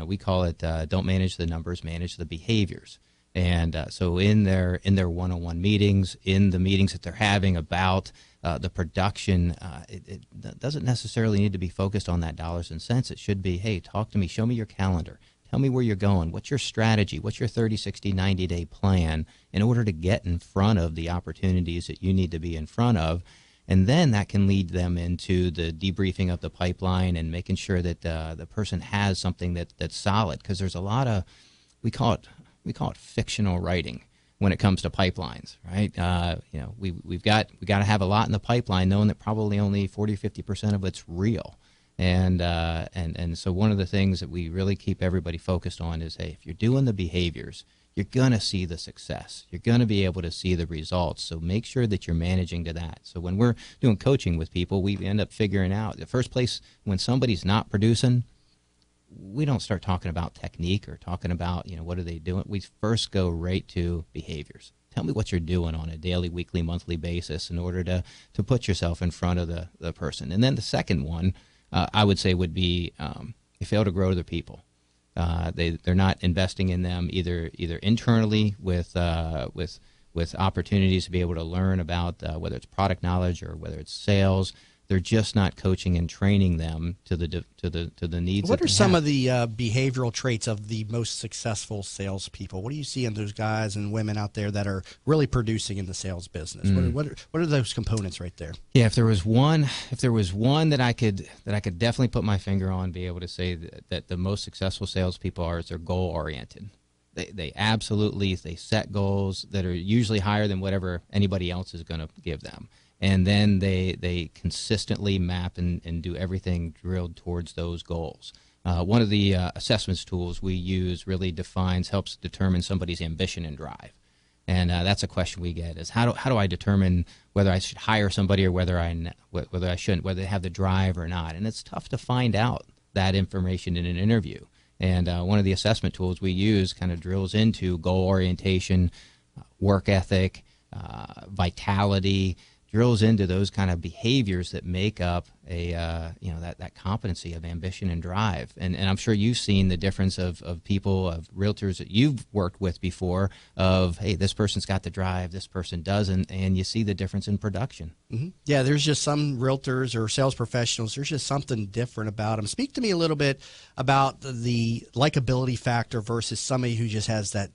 we call it don't manage the numbers, manage the behaviors. And so in their one-on-one meetings, in the meetings that they're having about the production, it doesn't necessarily need to be focused on that dollars and cents. It should be, hey, talk to me, show me your calendar, tell me where you're going, what's your strategy, what's your 30, 60, 90-day plan in order to get in front of the opportunities that you need to be in front of. And then that can lead them into the debriefing of the pipeline and making sure that the person has something that's solid, because there's a lot of, we call it fictional writing when it comes to pipelines, right? We've got to have a lot in the pipeline, knowing that probably only 40 or 50% of it's real. And so one of the things that we really keep everybody focused on is, hey, if you're doing the behaviors, you're going to see the success. You're going to be able to see the results. So make sure that you're managing to that. So when we're doing coaching with people, we end up figuring out the first place when somebody's not producing, we don't start talking about technique or talking about, what are they doing? We first go right to behaviors. Tell me what you're doing on a daily, weekly, monthly basis in order to put yourself in front of the person. And then the second one, I would say, would be they fail to grow their people. They're not investing in them either internally with opportunities to be able to learn about whether it's product knowledge or whether it's sales. They're just not coaching and training them to the needs. What are some of the behavioral traits of the most successful salespeople? What do you see in those guys and women out there that are really producing in the sales business? What are those components right there? Yeah, if there was one that I could definitely put my finger on, be able to say that the most successful salespeople are, is they're goal oriented. They absolutely set goals that are usually higher than whatever anybody else is going to give them. And then they consistently map and do everything drilled towards those goals. One of the assessments tools we use really helps determine somebody's ambition and drive. And that's a question we get is how do I determine whether I should hire somebody or whether I shouldn't, whether they have the drive or not. And it's tough to find out that information in an interview. And one of the assessment tools we use kind of drills into goal orientation, work ethic, vitality, drills into those kind of behaviors that make up that competency of ambition and drive. And I'm sure you've seen the difference of people, of realtors that you've worked with before, of, hey, this person's got the drive, this person doesn't, and you see the difference in production. Mm-hmm. Yeah, there's just some realtors or sales professionals, there's just something different about them. Speak to me a little bit about the likability factor versus somebody who just has that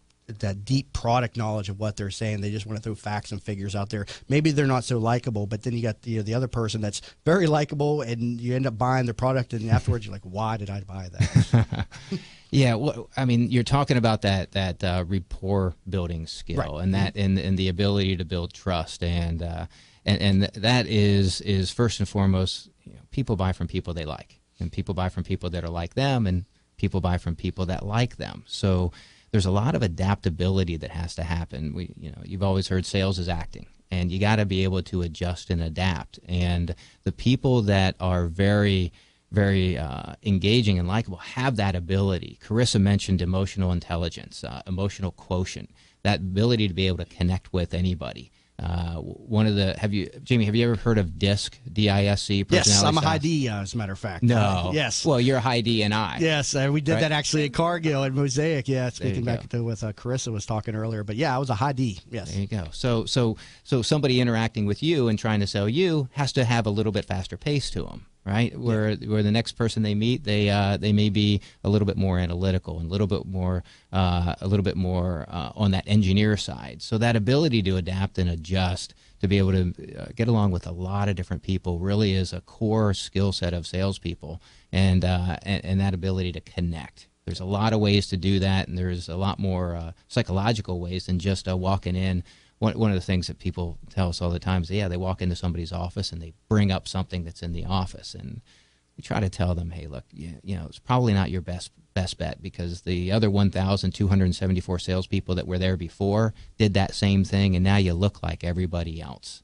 deep product knowledge of what they're saying. They just want to throw facts and figures out there. Maybe they're not so likable, but then you got the other person that's very likable, and you end up buying their product, and afterwards you're like, why did I buy that? Yeah, well, I mean, you're talking about that rapport building skill, right, and that and the ability to build trust, and that is first and foremost, people buy from people they like, and people buy from people that are like them, and people buy from people that like them. So there's a lot of adaptability that has to happen. You've always heard sales is acting, and you got to be able to adjust and adapt. And the people that are very, very engaging and likable have that ability. Carissa mentioned emotional intelligence, emotional quotient, that ability to be able to connect with anybody. Jamie, have you ever heard of DISC, D-I-S-C? Yes, I'm a high D, as a matter of fact. No. Yes. Well, you're a high D and I. Yes, we did that actually at Cargill and Mosaic. Yeah, speaking back to what Carissa was talking earlier. But yeah, I was a high D. Yes. There you go. So somebody interacting with you and trying to sell you has to have a little bit faster pace to them. Right, where the next person they meet, they may be a little bit more analytical and a little bit more on that engineer side. So that ability to adapt and adjust, to be able to get along with a lot of different people, really is a core skill set of salespeople, and that ability to connect. There's a lot of ways to do that, and there's a lot more psychological ways than just walking in. One of the things that people tell us all the time is, they walk into somebody's office and they bring up something that's in the office, and we try to tell them, hey, look, it's probably not your best bet, because the other 1,274 salespeople that were there before did that same thing, and now you look like everybody else.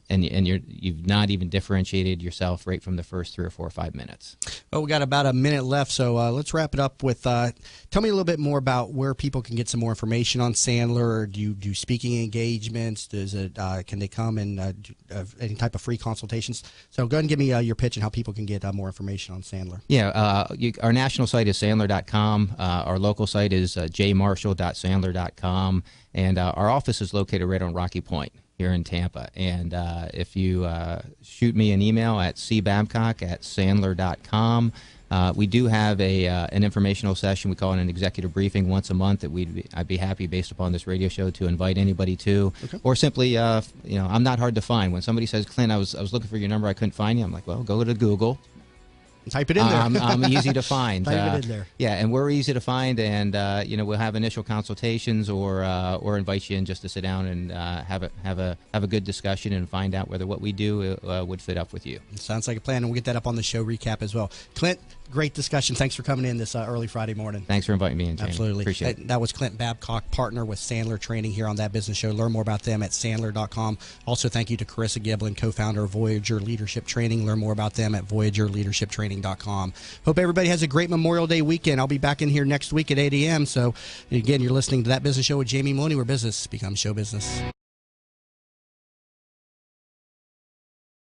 And you've not even differentiated yourself right from the first 3 or 4 or 5 minutes. Well, we got about a minute left, so let's wrap it up with. Tell me a little bit more about where people can get some more information on Sandler. Or do you do speaking engagements? Can they come and do any type of free consultations? So go ahead and give me your pitch and how people can get more information on Sandler. Yeah, our national site is Sandler.com. Our local site is jmarshall.sandler.com, and our office is located right on Rocky Point here in Tampa. And if you shoot me an email at cbabcock@sandler.com, we do have an informational session. We call it an executive briefing once a month that I'd be happy, based upon this radio show, to invite anybody to. Okay. Or simply, I'm not hard to find. When somebody says, Clint, I was looking for your number, I couldn't find you, I'm like, well, go to Google, Type it in there. I'm easy to find. Type it in there. Yeah, and we're easy to find, and we'll have initial consultations or invite you in just to sit down and have a good discussion and find out whether what we do would fit up with you. Sounds like a plan, and we'll get that up on the show recap as well. Clint, great discussion. Thanks for coming in this early Friday morning. Thanks for inviting me in, Jamie. Absolutely. Appreciate it. That was Clint Babcock, partner with Sandler Training here on That Business Show. Learn more about them at sandler.com. Also, thank you to Carissa Giblin, co-founder of Voyager Leadership Training. Learn more about them at voyagerleadershiptraining.com. Hope everybody has a great Memorial Day weekend. I'll be back in here next week at 8 a.m. So, again, you're listening to That Business Show with Jamie Maloney, where business becomes show business.